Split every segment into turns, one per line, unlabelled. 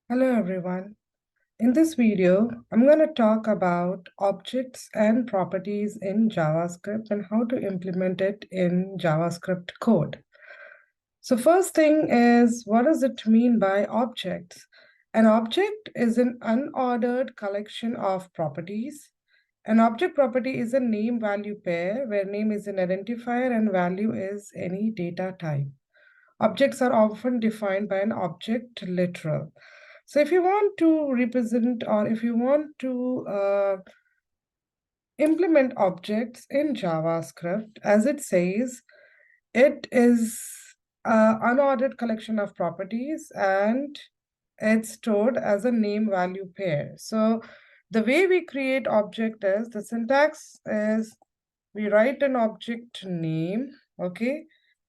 Hello everyone. In this video, I'm going to talk about objects and properties in JavaScript and how to implement it in JavaScript code. So first thing is, what does it mean by objects? An object is an unordered collection of properties. An object property is a name-value pair where name is an identifier and value is any data type. Objects are often defined by an object literal. So if you want to represent or if you want to implement objects in JavaScript, as it says, it is an unordered collection of properties and it's stored as a name value pair. So the way we create object is, the syntax is, we write an object name, okay?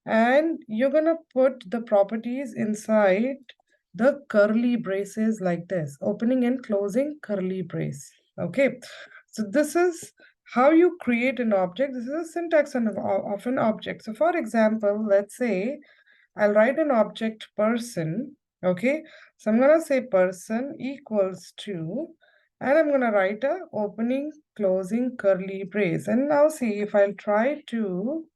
And you're gonna put the properties inside the curly braces like this, opening and closing curly brace, okay? So this is how you create an object. This is a syntax of an object. So for example, let's say I'll write an object person, okay? So I'm gonna say person equals to, and I'm gonna write a opening, closing curly brace. And now see if I'll try to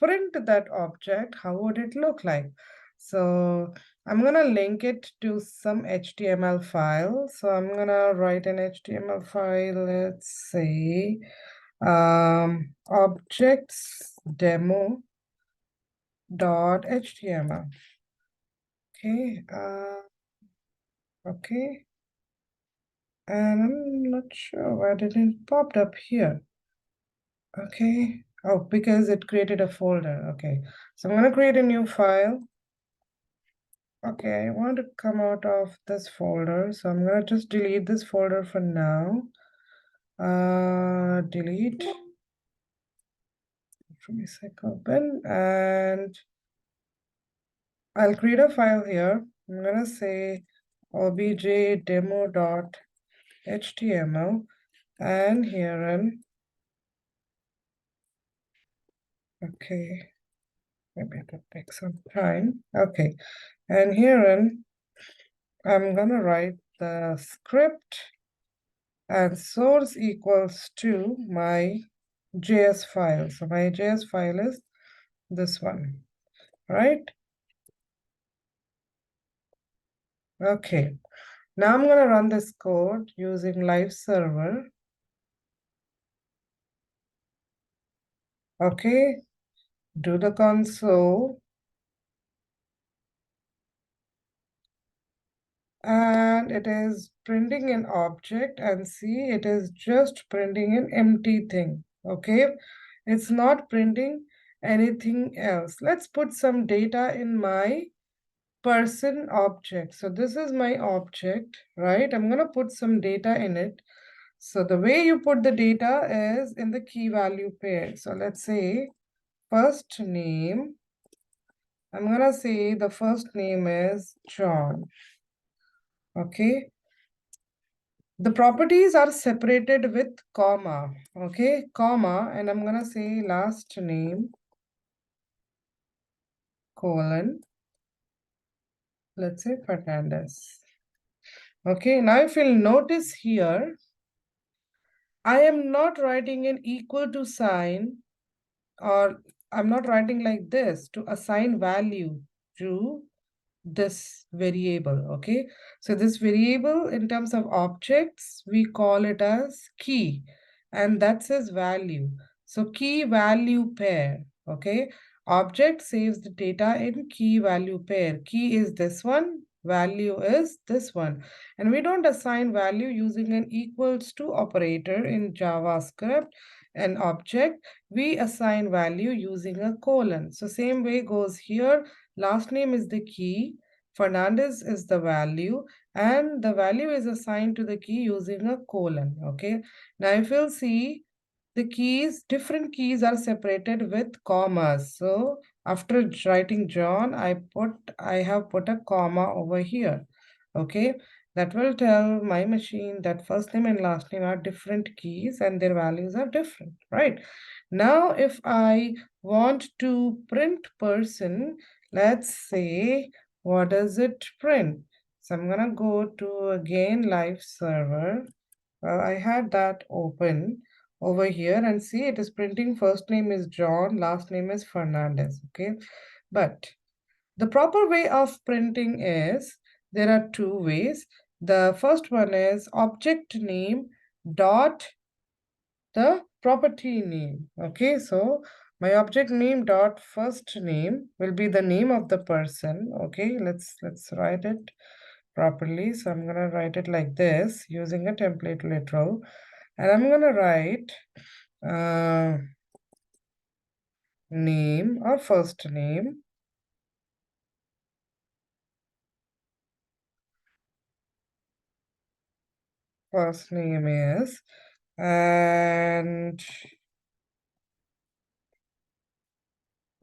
print that object, how would it look like? So I'm gonna link it to some HTML file. So I'm gonna write an HTML file, let's say objects demo.html. Okay, okay. And I'm not sure why didn't it popped up here. Okay. Oh, because it created a folder. Okay. So I'm gonna create a new file. Okay, I want to come out of this folder. So I'm gonna just delete this folder for now. Delete. Let me open and I'll create a file here. I'm gonna say obj demo.html and herein, okay, maybe it'll take some time. Okay, and herein I'm gonna write the script and source equals to my JS file. So my JS file is this one, right? Okay, now I'm gonna run this code using live server. Okay, do the console. And it is printing an object, and see, it is just printing an empty thing, okay? It's not printing anything else. Let's put some data in my person object. So this is my object, right? I'm gonna put some data in it. So the way you put the data is in the key value pair. So let's say first name. I'm gonna say the first name is John. Okay. The properties are separated with comma, okay, comma, and I'm gonna say last name, colon, let's say Fernandez. Okay, now if you'll notice here, I am not writing an equal to sign, or I'm not writing like this to assign value to this variable, okay? So this variable in terms of objects, we call it as key, and that says value. So key value pair, okay? Object saves the data in key value pair. Key is this one, value is this one. And we don't assign value using an equals to operator in JavaScript. An object, we assign value using a colon. So same way goes here. Last name is the key, Fernandez is the value, and the value is assigned to the key using a colon, okay? Now if you'll see, the keys, different keys are separated with commas. So after writing John, I have put a comma over here, okay? That will tell my machine that first name and last name are different keys and their values are different, right? Now, if I want to print person, let's see what does it print. So I'm gonna go to again live server. I had that open over here and see it is printing first name is John, last name is Fernandez, okay? But the proper way of printing is, there are two ways. The first one is object name dot the property name, okay? So my object name dot first name will be the name of the person, okay? Let's write it properly. So I'm gonna write it like this using a template literal, and I'm gonna write uh, name or first name. First name is, and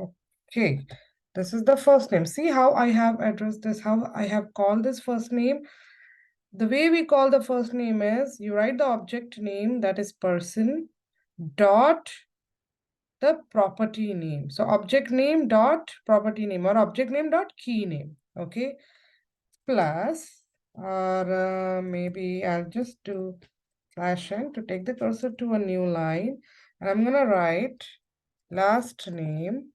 okay, this is the first name. See how I have addressed this, how I have called this first name. The way we call the first name is, you write the object name, that is person, dot the property name. So object name dot property name, or object name dot key name, okay? Plus, or maybe I'll just do slash n to take the cursor to a new line. And I'm gonna write last name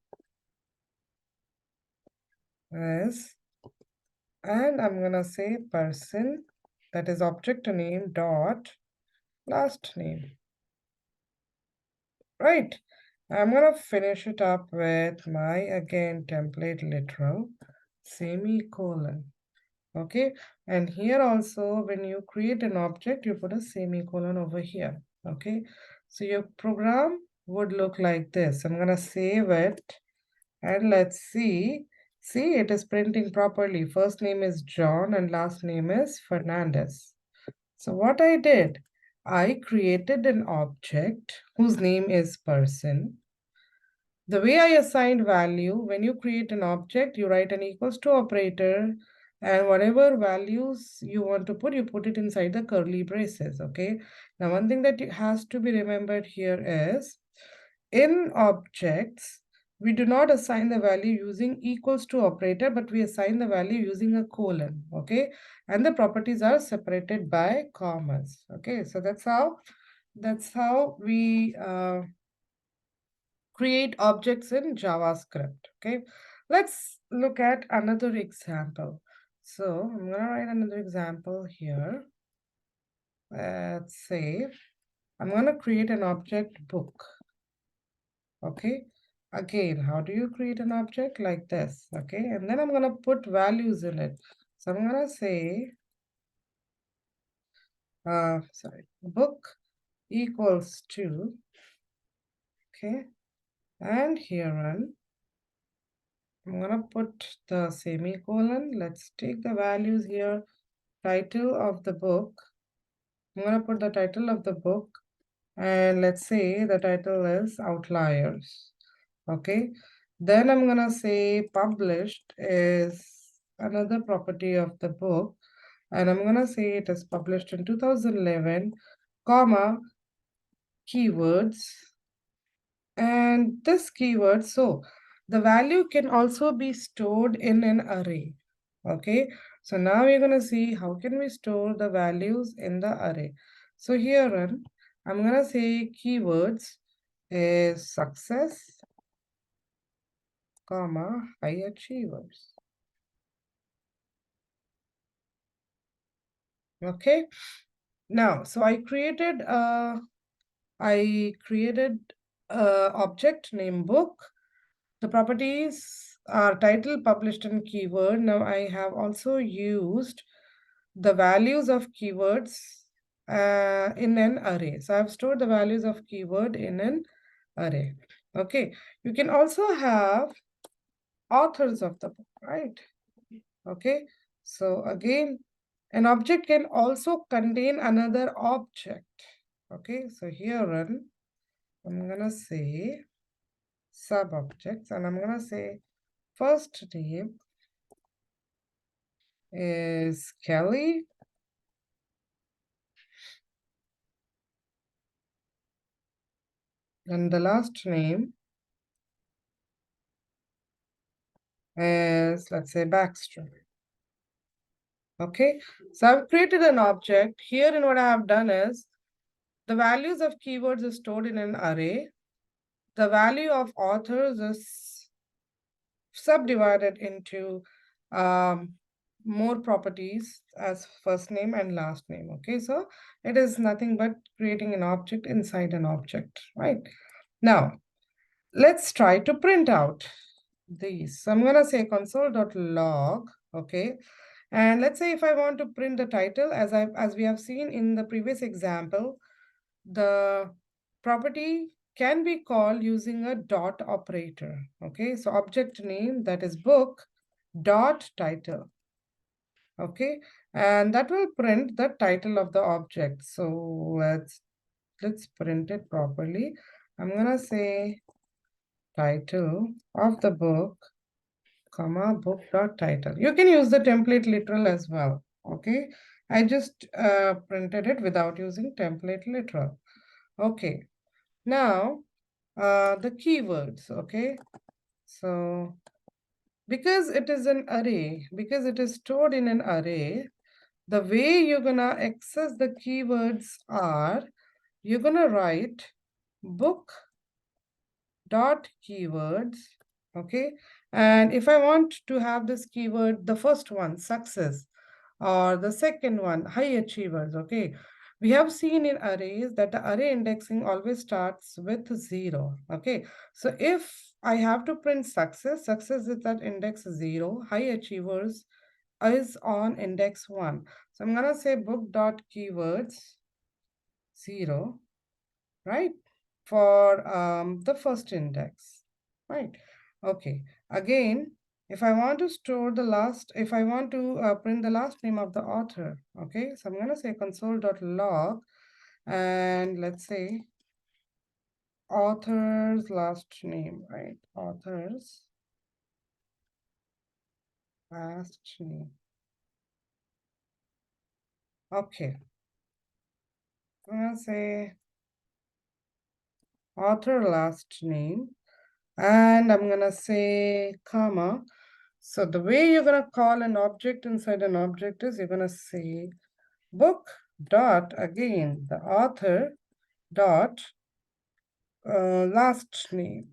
is, and I'm gonna say person, that is object name dot last name, right? I'm gonna finish it up with my, again, template literal, semicolon, okay? And here also, when you create an object, you put a semicolon over here, okay? So your program would look like this. I'm gonna save it, and let's see. See, it is printing properly. First name is John and last name is Fernandez. So what I did, I created an object whose name is person. The way I assigned value, when you create an object, you write an equals to operator, and whatever values you want to put, you put it inside the curly braces, okay? Now, one thing that has to be remembered here is, in objects, we do not assign the value using equals to operator, but we assign the value using a colon, okay? And the properties are separated by commas, okay? So that's how we create objects in JavaScript, okay? Let's look at another example. So I'm gonna write another example here. Let's say I'm gonna create an object book, okay? Again, how do you create an object? Like this, okay? And then I'm gonna put values in it. So I'm gonna say, book equals to, okay? And here I'm gonna put the semicolon. Let's take the values here. Title of the book. I'm gonna put the title of the book, and let's say the title is Outliers. Okay. Then I'm gonna say published is another property of the book, and I'm gonna say it is published in 2011, comma, keywords, and this keyword. So the value can also be stored in an array, okay? So now we're going to see how can we store the values in the array. So here I'm going to say keywords is success, comma, high achievers, okay? Now, so I created a object named book. The properties are title, published, and keyword. Now I have also used the values of keywords in an array. So I've stored the values of keyword in an array. Okay. You can also have authors of the book, right? Okay. So again, an object can also contain another object. Okay. So here I'm gonna say sub objects, and I'm gonna say first name is Kelly, and the last name is, let's say, Baxter. Okay, so I've created an object here, and what I have done is the values of keywords is stored in an array. The value of authors is subdivided into more properties as first name and last name. Okay, so it is nothing but creating an object inside an object, right? Now, let's try to print out these. So I'm going to say console.log, okay? And let's say if I want to print the title, as we have seen in the previous example, the property can be called using a dot operator. Okay, so object name, that is book dot title. Okay, and that will print the title of the object. So let's print it properly. I'm gonna say title of the book, comma, book dot title. You can use the template literal as well. Okay, I just printed it without using template literal. Okay, now the keywords. Okay, so because it is an array, because it is stored in an array, the way you're gonna access the keywords are, you're gonna write book dot keywords. Okay, and if I want to have this keyword, the first one, success, or the second one, high achievers. Okay, we have seen in arrays that the array indexing always starts with 0. Okay, so if I have to print success, success is at index 0, high achievers is on index 1. So I'm gonna say book dot keywords 0, right, for the first index, right? Okay, again, if I want to store the last, if I want to print the last name of the author, okay, so I'm going to say console.log, and let's say author's last name, right? Author's last name. Okay, I'm going to say author last name, and I'm going to say comma. So the way you're going to call an object inside an object is you're going to say book dot, again, the author dot last name.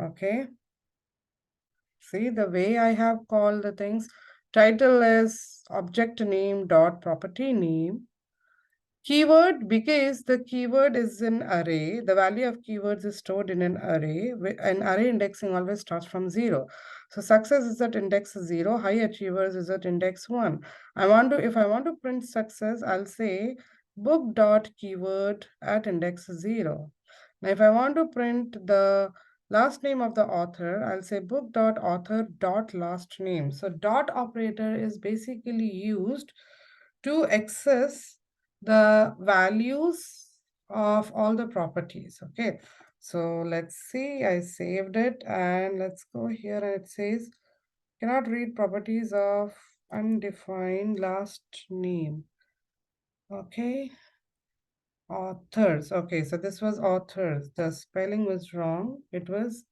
Okay. See the way I have called the things. Title is object name dot property name. Keyword, because the keyword is an array, the value of keywords is stored in an array. An array indexing always starts from 0. So success is at index 0, high achievers is at index 1. If I want to print success, I'll say book dot keyword at index 0. Now if I want to print the last name of the author, I'll say book dot author dot last name. So dot operator is basically used to access the values of all the properties. Okay, so let's see, I saved it, and let's go here, and it says cannot read properties of undefined last name. Okay, authors. Okay, so this was authors, the spelling was wrong. It was,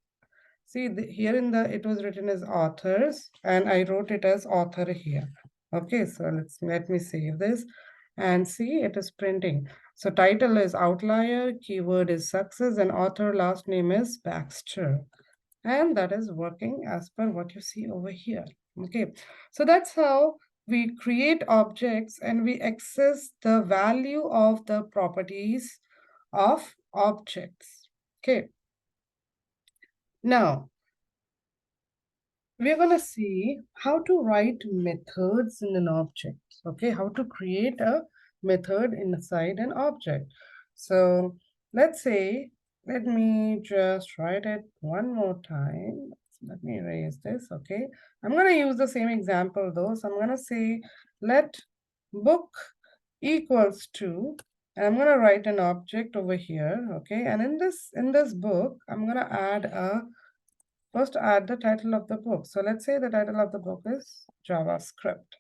see here in the, it was written as authors, and I wrote it as author here. Okay, so let me save this and see it is printing. So title is outlier, keyword is success, and author last name is Baxter. And that is working as per what you see over here. Okay, so that's how we create objects and we access the value of the properties of objects. Okay, now we're going to see how to write methods in an object. Okay, how to create a method inside an object. So let's say, let me just write it one more time. Let me erase this. Okay, I'm going to use the same example though. So I'm going to say let book equals to, and I'm going to write an object over here. Okay, and in this book, I'm going to first add the title of the book. So let's say the title of the book is JavaScript.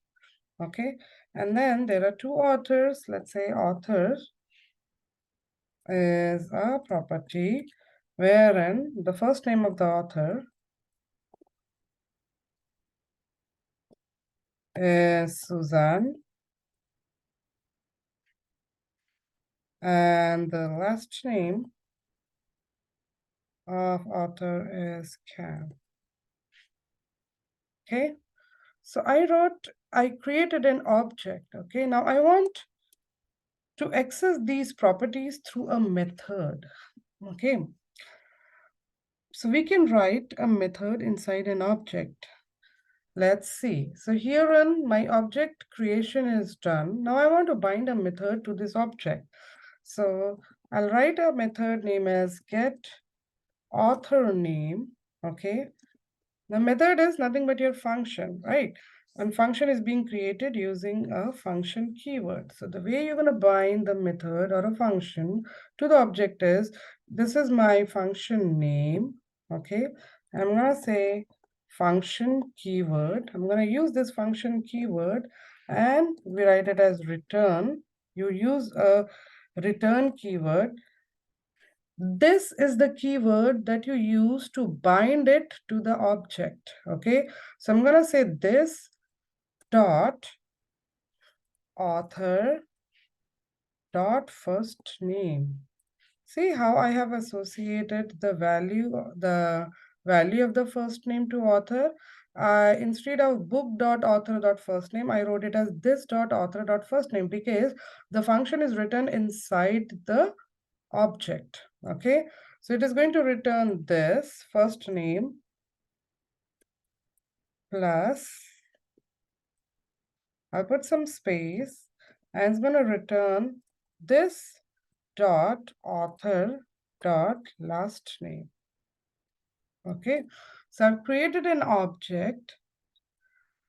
Okay, and then there are two authors. Let's say author is a property wherein the first name of the author is Suzanne, and the last name of author is Cam. Okay, so I created an object. Okay, now I want to access these properties through a method. Okay, so we can write a method inside an object. Let's see. So here on my object creation is done. Now I want to bind a method to this object. So I'll write a method name as get author name. Okay. The method is nothing but your function, right? And function is being created using a function keyword. So the way you're going to bind the method or a function to the object is, this is my function name, okay? And I'm going to say function keyword. I'm going to use this function keyword and we write it as return. You use a return keyword. This is the keyword that you use to bind it to the object, okay? So I'm gonna say this dot author dot first name. See how I have associated the value of the first name to author. Instead of book dot author dot first name, I wrote it as this dot author dot first name because the function is written inside the object. Okay, so it is going to return this first name plus, I'll put some space, and it's going to return this dot author dot last name. Okay, so I've created an object.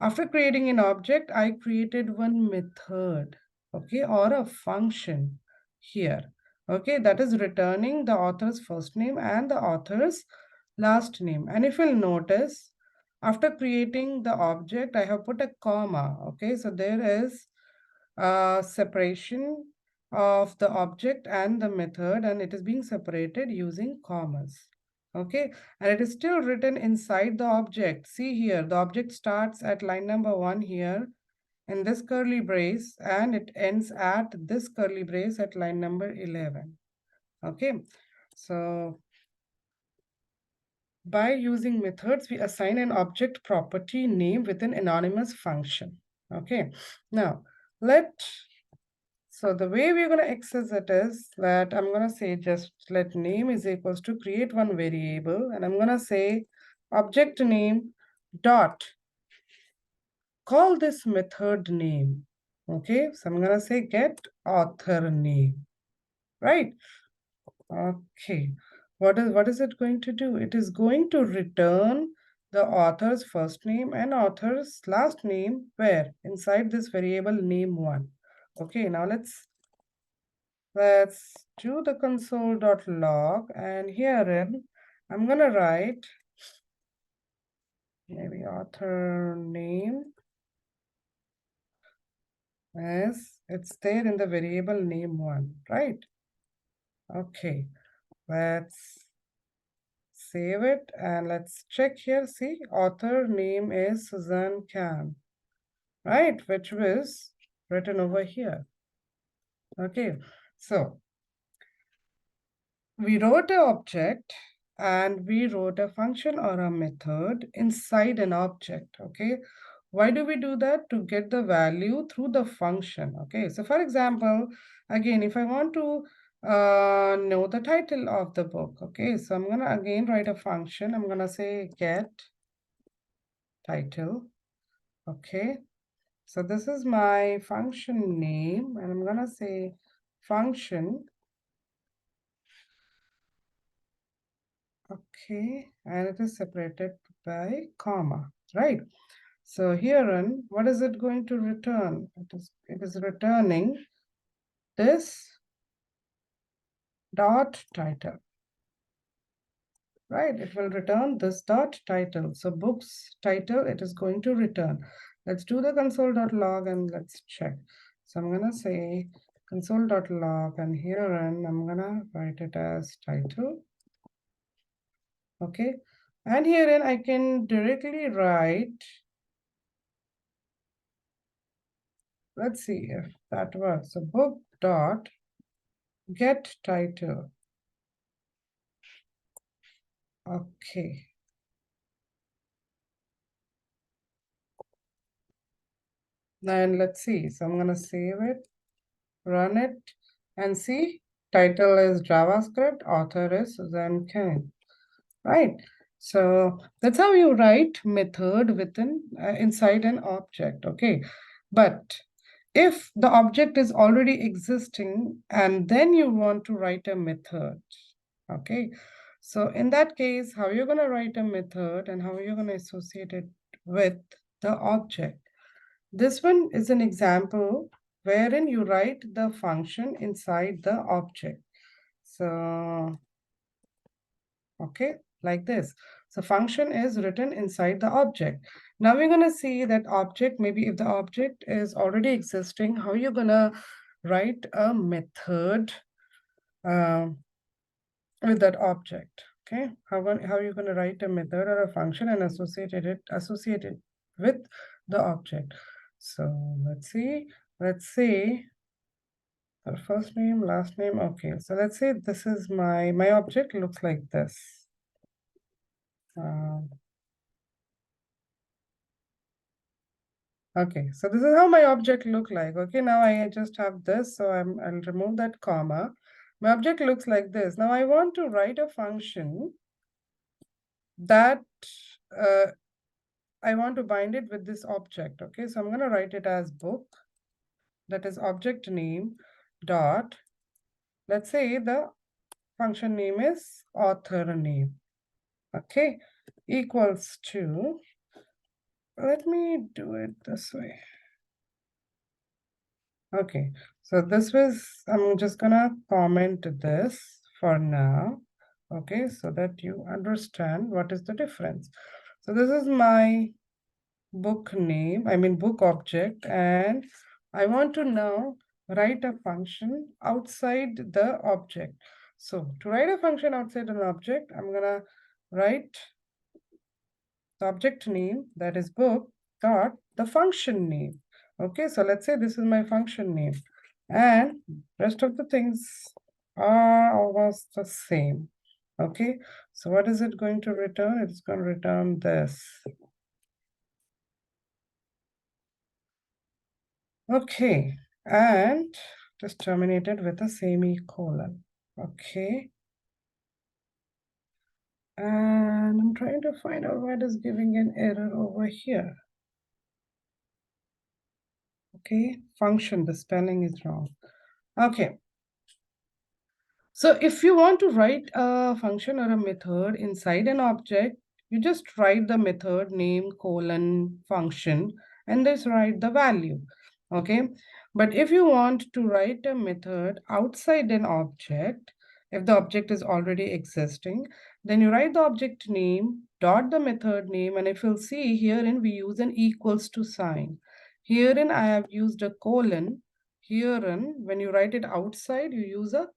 After creating an object, I created one method, okay, or a function here, okay, that is returning the author's first name and the author's last name. And if you'll notice, after creating the object, I have put a comma, okay, so there is a separation of the object and the method, and it is being separated using commas. Okay, and it is still written inside the object. See here, the object starts at line number 1 here in this curly brace, and it ends at this curly brace at line number 11. Okay, so by using methods, we assign an object property name with an anonymous function. Okay, now so the way we're going to access it is that I'm going to say just let name is equals to create one variable, and I'm going to say object name dot call this method name. Okay, so I'm going to say get author name, right? Okay, what is it going to do? It is going to return the author's first name and author's last name where inside this variable name1. Okay, now let's do the console.log, and herein I'm gonna write maybe author name as it's there in the variable name1, right? Okay, let's save it and let's check here. See, author name is Suzanne Khan, right? Which was written over here. Okay, so we wrote an object and we wrote a function or a method inside an object, okay? Why do we do that? To get the value through the function, okay? So for example, again, if I want to know the title of the book, okay? So I'm gonna again write a function. I'm gonna say get title, okay? So this is my function name, and I'm gonna say function. Okay, and it is separated by comma, right? So herein, what is it going to return? It is returning this dot title, right? It will return this dot title. So books title, it is going to return. Let's do the console.log and let's check. So I'm gonna say console.log, and herein I'm gonna write it as title. Okay, and herein I can directly write Let's see if that works. So book dot get title. Okay. Then let's see. So I'm gonna save it, run it, and see. Title is JavaScript, author is Suzanne Ken. Right? So that's how you write method within inside an object. Okay. But if the object is already existing and then you want to write a method, okay, so in that case, how you're going to write a method and how you're going to associate it with the object. This one is an example wherein you write the function inside the object. So, okay, like this. So function is written inside the object. Now we're going to see that object, maybe if the object is already existing, how you're going to write a method um, with that object. Okay, how you're going to write a method or a function and associate it with the object. So let's see the first name, last name. Okay, so let's say this is my object looks like this. Okay, so this is how my object look like. Okay, now I just have this, so I'll remove that comma. My object looks like this. Now I want to write a function that uh, I want to bind it with this object. Okay, so I'm going to write it as book, that is object name dot, let's say the function name is author name. Okay, equals to, let me do it this way. Okay, so this was, I'm just gonna comment this for now. Okay, so that you understand what is the difference. So this is my book name, I mean book object, and I want to now write a function outside the object. So to write a function outside an object, I'm gonna write the object name, that is book, dot the function name. Okay, so let's say this is my function name, and rest of the things are almost the same. Okay, so what is it going to return? It's going to return this. Okay, and just terminated with a semicolon. Okay, and I'm trying to find out what is giving an error over here. Okay, function, the spelling is wrong. Okay, so if you want to write a function or a method inside an object, you just write the method name colon function and just write the value. Okay. But if you want to write a method outside an object, if the object is already existing, then you write the object name dot the method name. And if you'll see herein, we use an equals to sign. Herein, I have used a colon. Herein, when you write it outside, you use a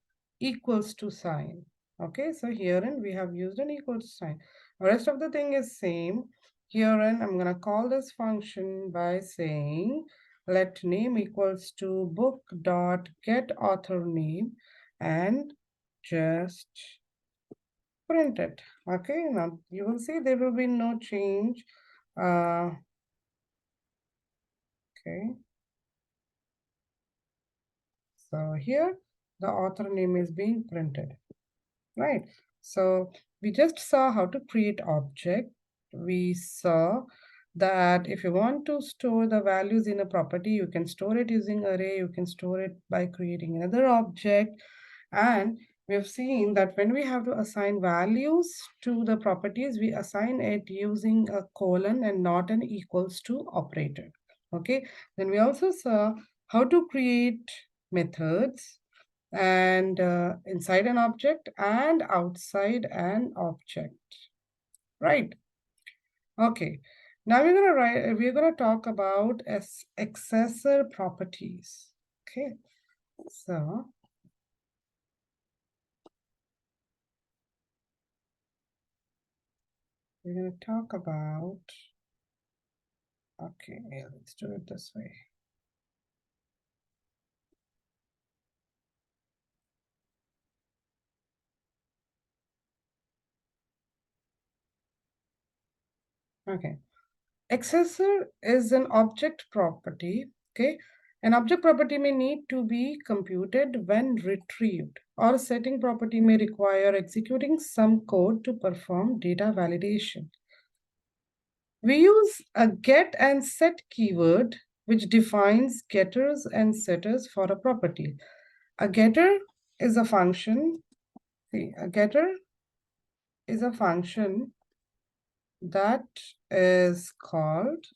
equals to sign. Okay, so herein we have used an equals sign. The rest of the thing is same. Herein I'm gonna call this function by saying let name equals to book dot get author name and just print it. Okay, now you will see there will be no change. Okay, so here the author name is being printed. Right. So we just saw how to create object. We saw that if you want to store the values in a property, you can store it using array, you can store it by creating another object. And we've seen that when we have to assign values to the properties, we assign it using a colon and not an equals to operator. Okay. Then we also saw how to create methods and inside an object and outside an object, right? Okay, now we're gonna talk about accessor properties. Okay, so we're gonna talk about, okay, let's do it this way. Okay. Accessor is an object property. Okay. An object property may need to be computed when retrieved, or a setting property may require executing some code to perform data validation. We use a get and set keyword, which defines getters and setters for a property. A getter is a function. See, a getter is a function that is called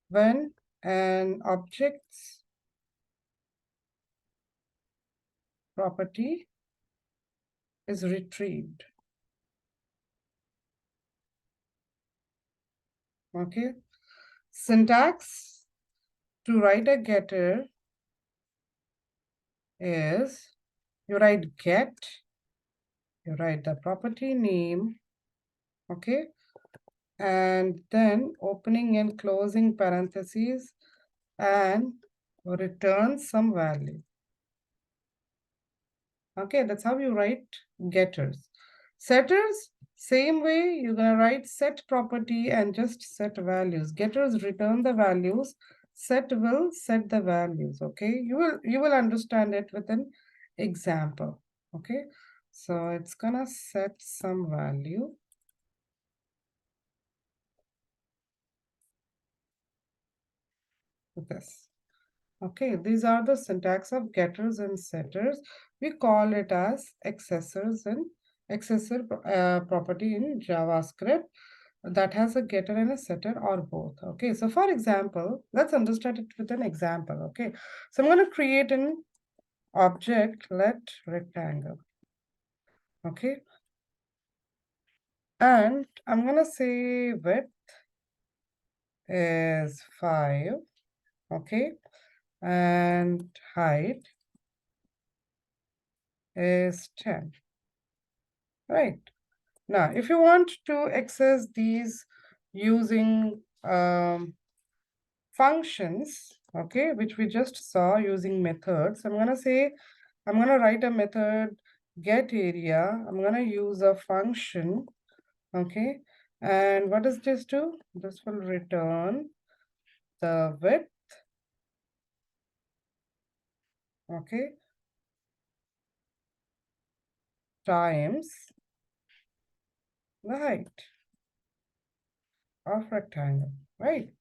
when an object's property is retrieved. Okay. Syntax to write a getter is you write get, you write the property name, okay, and then opening and closing parentheses and return some value. Okay, that's how you write getters. Setters, same way, you're gonna write set property and just set values. Getters return the values, set will set the values. Okay, you will understand it with an example. Okay, so it's gonna set some value with this. Okay, these are the syntax of getters and setters. We call it as accessors and accessor property in JavaScript that has a getter and a setter or both. Okay, so for example, let's understand it with an example. Okay, so I'm going to create an object, let rectangle. Okay, and I'm going to say width is 5. Okay, and height is 10. Right. Now, if you want to access these using functions, okay, which we just saw using methods, I'm going to write a method get area. I'm going to use a function, okay, and what does this do? This will return the width, okay, times the height of rectangle, right?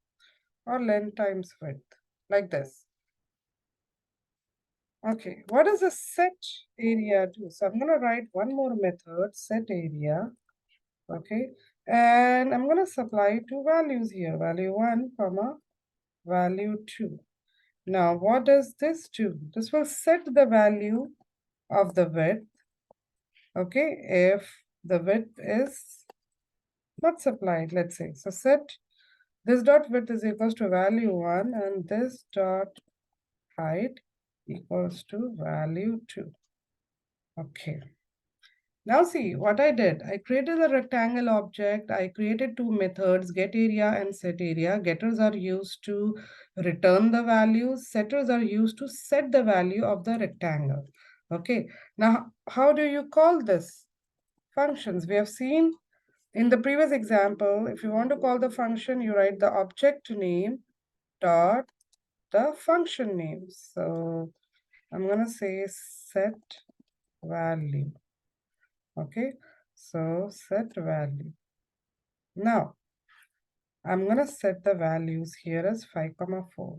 Or length times width, like this. Okay, what does a set area do? So I'm going to write one more method, set area, okay, and I'm going to supply two values here, value 1, comma, value 2. Now, what does this do? This will set the value of the width, okay, if the width is not supplied, let's say. So set this dot width is equals to value 1 and this dot height equals to value 2. Okay. Now see what I did. I created a rectangle object. I created two methods, get area and set area. Getters are used to return the values. Setters are used to set the value of the rectangle. Okay. Now, how do you call this? Functions. We have seen in the previous example, if you want to call the function, you write the object name dot the function name. So I'm going to say set value. Okay, so set value. Now, I'm going to set the values here as 5, 4.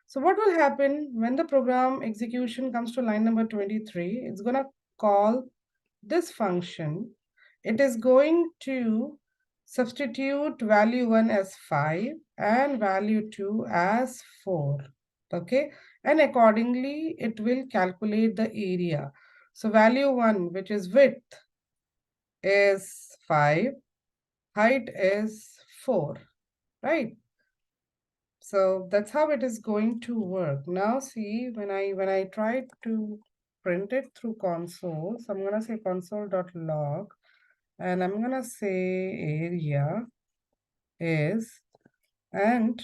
So what will happen when the program execution comes to line number 23? It's going to call this function. It is going to substitute value 1 as 5 and value 2 as 4. Okay, and accordingly, it will calculate the area. So value 1, which is width, is 5, height is 4, right? So that's how it is going to work. Now see, when I try to print it through console, so I'm gonna say console.log and I'm gonna say area is and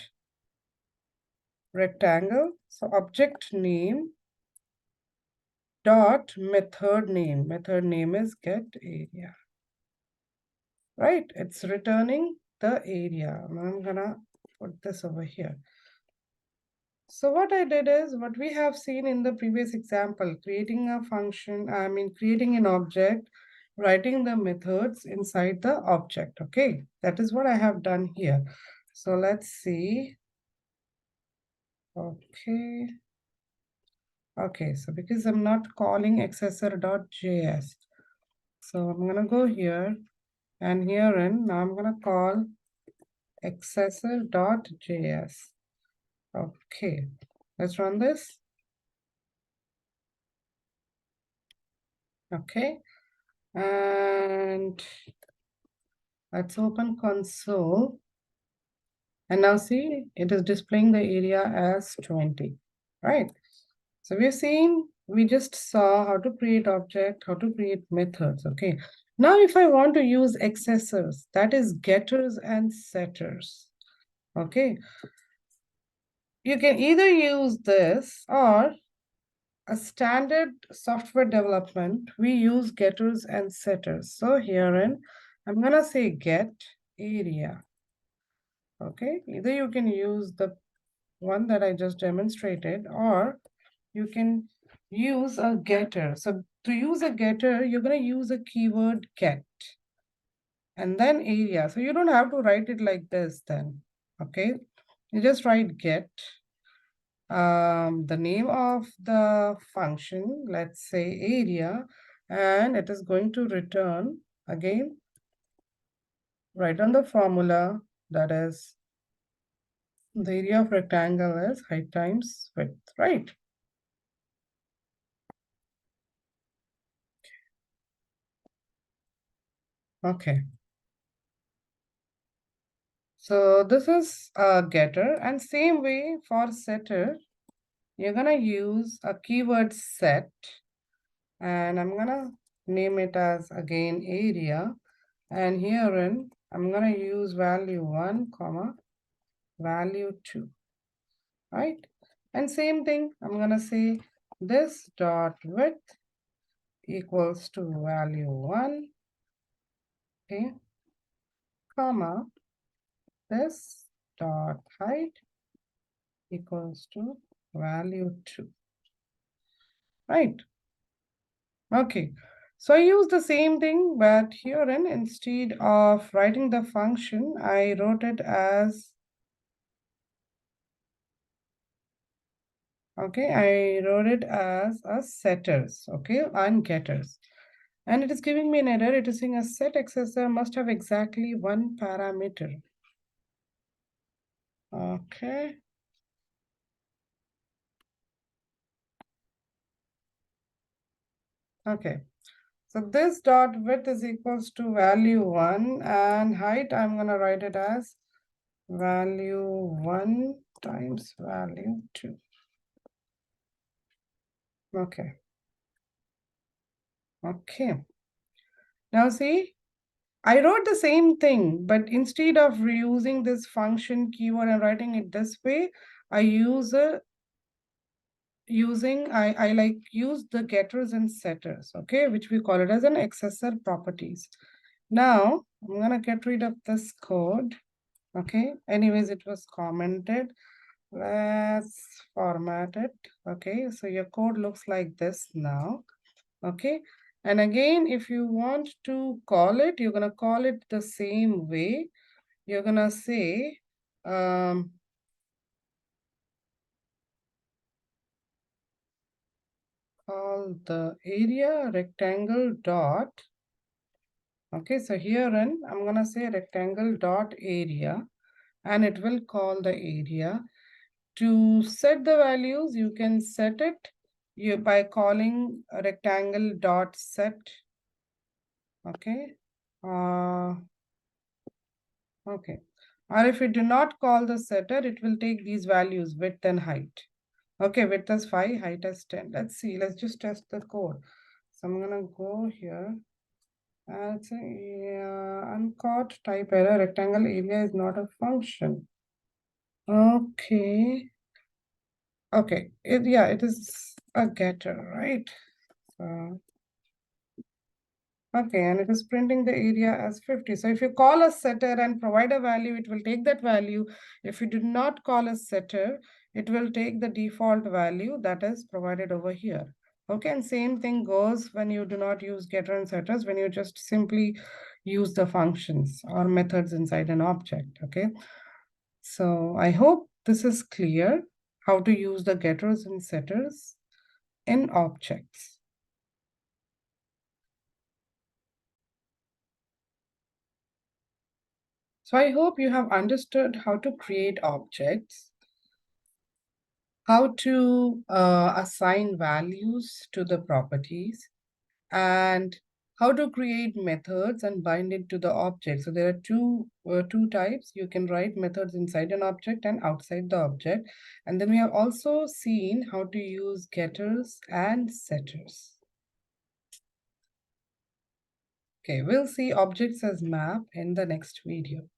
rectangle. So object name dot method name. Method name is get area. Right? It's returning the area. I'm gonna put this over here. So what I did is what we have seen in the previous example, creating a function, creating an object, writing the methods inside the object. Okay, that is what I have done here. So let's see. Okay. Okay, so because I'm not calling accessor.js, so I'm gonna go here and herein, now I'm gonna call accessor.js. Okay, let's run this. Okay, and let's open console. And now see, it is displaying the area as 20, right? So we've seen, we just saw how to create object, how to create methods, okay? Now if I want to use accessors, that is getters and setters, okay? You can either use this or a standard software development, we use getters and setters. So herein, I'm gonna say get area, okay? Either you can use the one that I just demonstrated, or you can use a getter. So to use a getter, you're going to use a keyword get and then area. So you don't have to write it like this then, okay? You just write get, the name of the function, let's say area, and it is going to return again, write on the formula, that is the area of rectangle is height times width, right? Okay. So this is a getter, and same way for setter, you're gonna use a keyword set, and I'm gonna name it as again area, and herein I'm gonna use value 1 comma value 2, right? And same thing, I'm gonna say this dot width equals to value 1, okay, comma this dot height equals to value 2, right? Okay, so I use the same thing, but herein instead of writing the function, I wrote it as, okay, I wrote it as a setters, okay, and getters. And it is giving me an error. It is saying a set accessor must have exactly one parameter. Okay. Okay. So this dot width is equals to value 1, and height I'm going to write it as value 1 times value 2. Okay. Okay. Now see, I wrote the same thing, but instead of reusing this function keyword and writing it this way, I use I like use the getters and setters, okay, which we call it as an accessor properties. Now I'm gonna get rid of this code. Okay, anyways, it was commented. Let's format it. Okay, so your code looks like this now. Okay, and again, if you want to call it, you're gonna call it the same way. You're gonna say call the area rectangle dot. Okay, so herein I'm gonna say rectangle dot area, and it will call the area. To set the values, you can set it by calling a rectangle dot set. Okay. Okay. Or if you do not call the setter, it will take these values, width and height. Okay, width is 5, height is 10. Let's see, let's just test the code. So I'm gonna go here and say, yeah, uncaught type error, rectangle area is not a function. Okay. Okay, yeah, it is a getter, right? Okay, and it is printing the area as 50. So if you call a setter and provide a value, it will take that value. If you do not call a setter, it will take the default value that is provided over here. Okay, and same thing goes when you do not use getter and setters, when you just simply use the functions or methods inside an object. Okay, so I hope this is clear how to use the getters and setters in objects. So I hope you have understood how to create objects, how to assign values to the properties, and how to create methods and bind it to the object. So there are two types. You can write methods inside an object and outside the object. And then we have also seen how to use getters and setters. Okay, we'll see objects as map in the next video.